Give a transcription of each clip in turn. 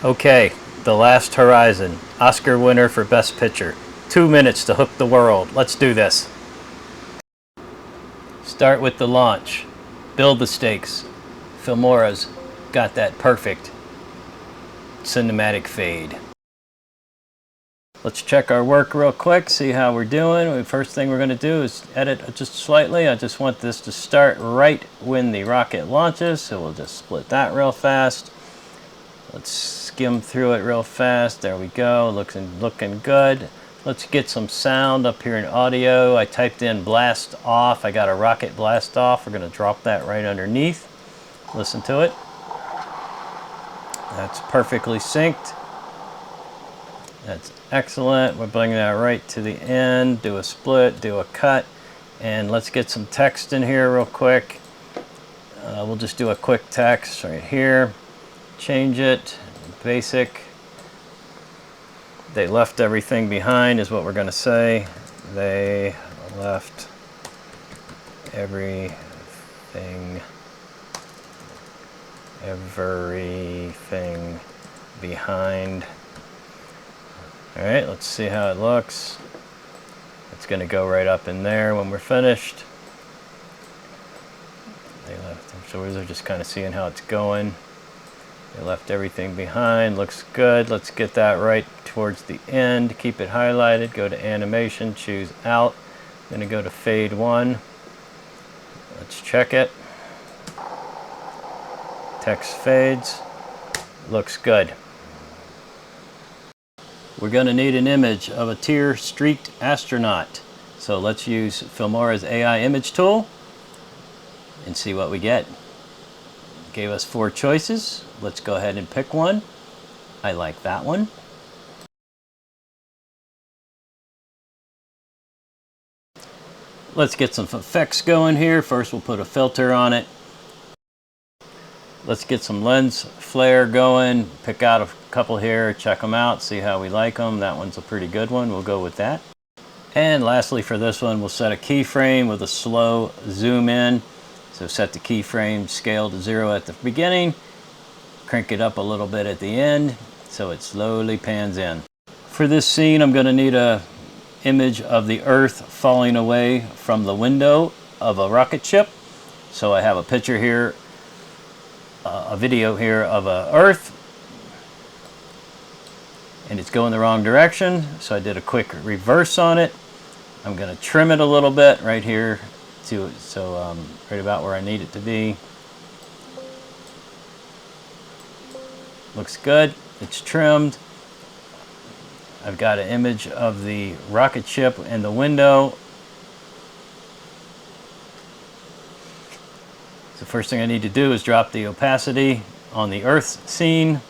Okay, The Last Horizon, Oscar winner for Best Picture. 2 minutes to hook the world. Let's do this. Start with the launch. Build the stakes. Filmora's got that perfect cinematic fade. Let's check our work real quick, see how we're doing. The first thing we're going to do is edit just slightly. I just want this to start right when the rocket launches, so we'll just split that real fast. Let's skim through it real fast. There we go. Looking good. Let's get some sound up here in audio. I typed in blast off. I got a rocket blast off. We're going to drop that right underneath. Listen to it. That's perfectly synced. That's excellent. We're bringing that right to the end. Do a split, do a cut, and let's get some text in here real quick. We'll just do a quick text right here. Change it, basic. They left everything behind is what we're going to say. They left everything behind. All right, let's see how it looks. It's going to go right up in there when we're finished. They left, so we're just kind of seeing how it's going. They left everything behind. Looks good. Let's get that right towards the end. Keep it highlighted. Go to animation. Choose out. I'm going to go to fade 1. Let's check it. Text fades. Looks good. We're going to need an image of a tear-streaked astronaut. So let's use Filmora's AI image tool and see what we get. Gave us 4 choices. Let's go ahead and pick one. I like that one. Let's get some effects going here. First we'll put a filter on it. Let's get some lens flare going. Pick out a couple here, check them out, see how we like them. That one's a pretty good one. We'll go with that. And lastly for this one, we'll set a keyframe with a slow zoom in. So set the keyframe scale to 0 at the beginning, crank it up a little bit at the end so it slowly pans in. For this scene, I'm going to need an image of the Earth falling away from the window of a rocket ship. So I have a picture here, a video here of Earth, and it's going the wrong direction. So I did a quick reverse on it. I'm going to trim it a little bit right here. Right about where I need it to be. Looks good. It's trimmed. I've got an image of the rocket ship and the window. So the first thing I need to do is drop the opacity on the Earth scene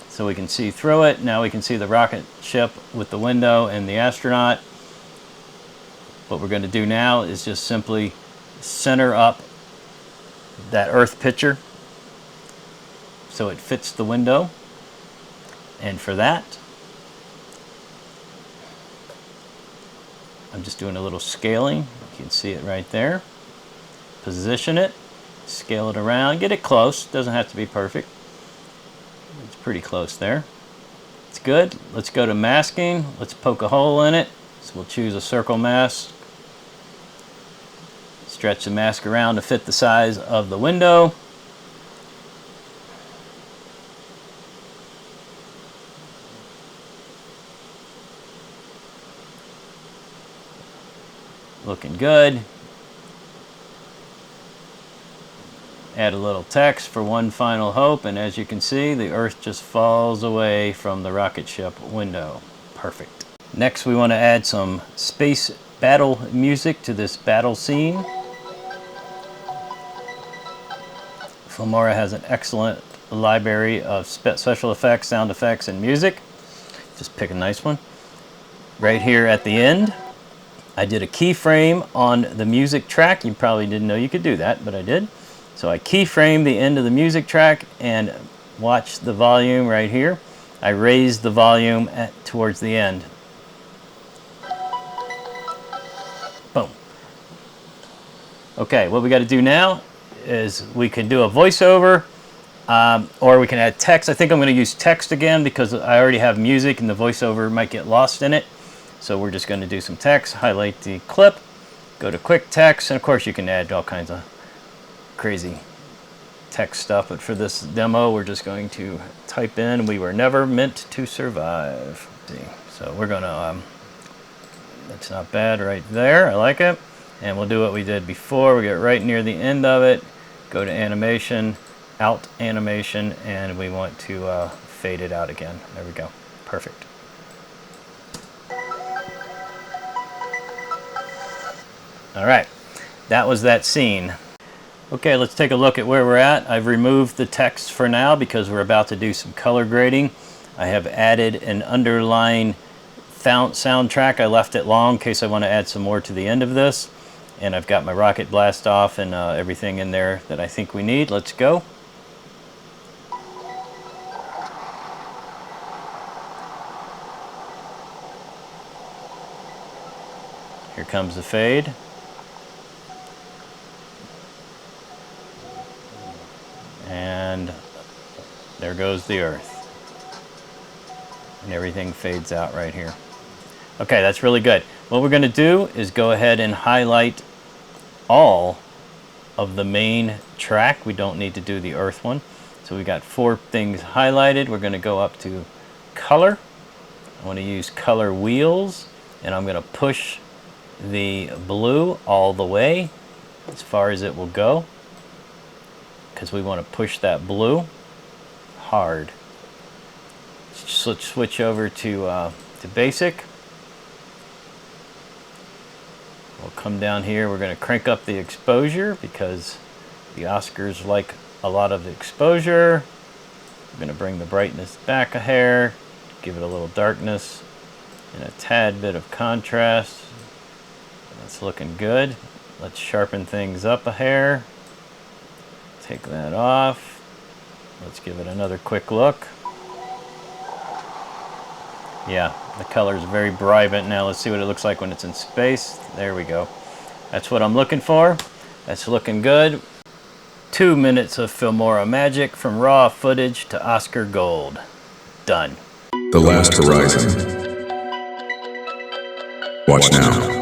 so we can see through it. Now we can see the rocket ship with the window and the astronaut. What we're going to do now is just simply center up that Earth picture so it fits the window. And for that, I'm just doing a little scaling. You can see it right there. Position it, scale it around, get it close. Doesn't have to be perfect. It's pretty close there. It's good. Let's go to masking. Let's poke a hole in it. So we'll choose a circle mask. Stretch the mask around to fit the size of the window. Looking good. Add a little text for one final hope, and as you can see, the Earth just falls away from the rocket ship window. Perfect. Next, we want to add some space battle music to this battle scene. Filmora has an excellent library of special effects, sound effects, and music. Just pick a nice one. Right here at the end, I did a keyframe on the music track. You probably didn't know you could do that, but I did. So I keyframed the end of the music track and watch the volume right here. I raised the volume towards the end. Boom. Okay, what we got to do now is we can do a voiceover, or we can add text. I think I'm going to use text again because I already have music and the voiceover might get lost in it. So we're just going to do some text, highlight the clip, go to quick text, and of course you can add all kinds of crazy text stuff, but for this demo we're just going to type in "we were never meant to survive." So we're gonna that's not bad right there. I like it. And we'll do what we did before. We get right near the end of it, go to animation, out animation, and we want to fade it out again. There we go. Perfect. All right, that was that scene. Okay, let's take a look at where we're at. I've removed the text for now because we're about to do some color grading. I have added an underlying soundtrack. I left it long in case I want to add some more to the end of this. And I've got my rocket blast off and everything in there that I think we need. Let's go. Here comes the fade. And there goes the earth. And everything fades out right here. Okay, that's really good. What we're going to do is go ahead and highlight all of the main track. We don't need to do the earth one. So we got 4 things highlighted. We're going to go up to color. I want to use color wheels, and I'm going to push the blue all the way as far as it will go, because we want to push that blue hard. Let's switch over to basic. We'll come down here. We're going to crank up the exposure because the Oscars like a lot of exposure. I'm going to bring the brightness back a hair, give it a little darkness and a tad bit of contrast. That's looking good. Let's sharpen things up a hair. Take that off. Let's give it another quick look. Yeah, the color is very vibrant now. Let's see what it looks like when it's in space. There we go. That's what I'm looking for. That's looking good. 2 minutes of Filmora magic from raw footage to Oscar gold. Done. The Last Horizon. Watch now.